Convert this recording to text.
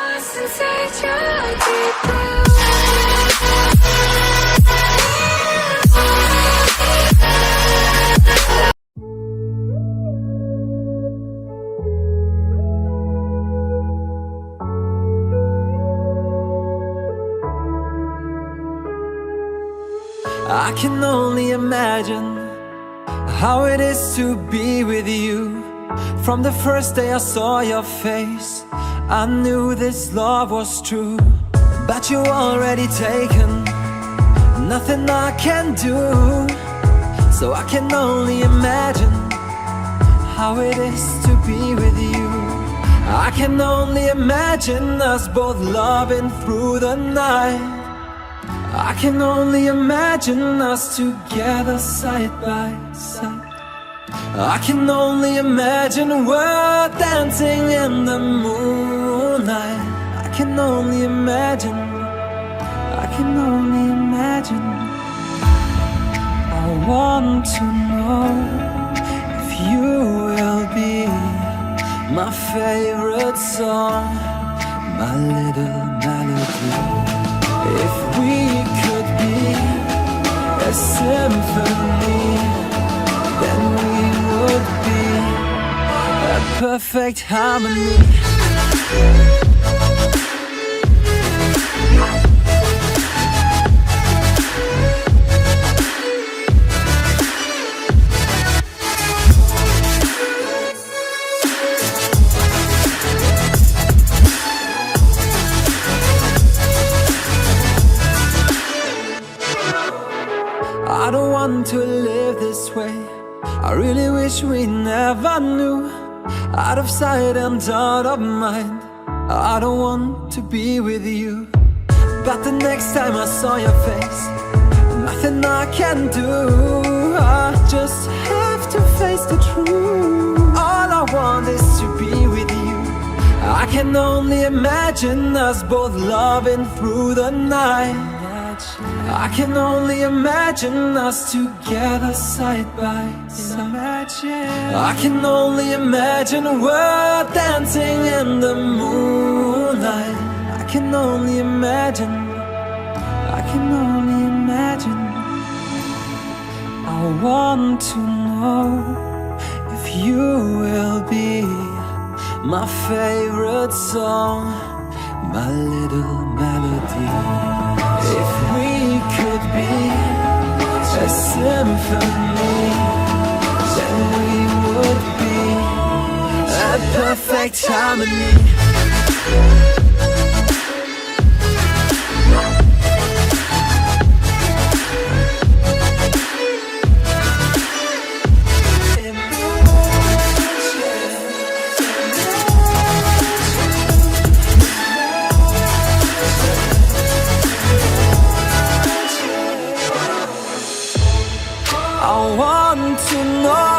lost inside your deep blue. I can only imagine how it is to be with you. From the first day I saw your face, I knew this love was true. But you already taken, nothing I can do. So I can only imagine how it is to be with you. I can only imagine us both loving through the night. I can only imagine us together side by side. I can only imagine we're dancing in the moonlight. I can only imagine, I can only imagine. I want to know if you will be my favorite song, my little melody. If we could be a symphony, then we would be a perfect harmony. I don't want to live this way. I really wish we never knew. Out of sight and out of mind, I don't want to be with you. But the next time I saw your face, nothing I can do. I just have to face the truth. All I want is to be with you. I can only imagine us both loving through the night. I can only imagine us together side by side. I can only imagine we're dancing in the moonlight. I can only imagine, I can only imagine. I want to know if you will be my favorite song, my little melody. If we could be a symphony, then we would be a perfect harmony. I want to know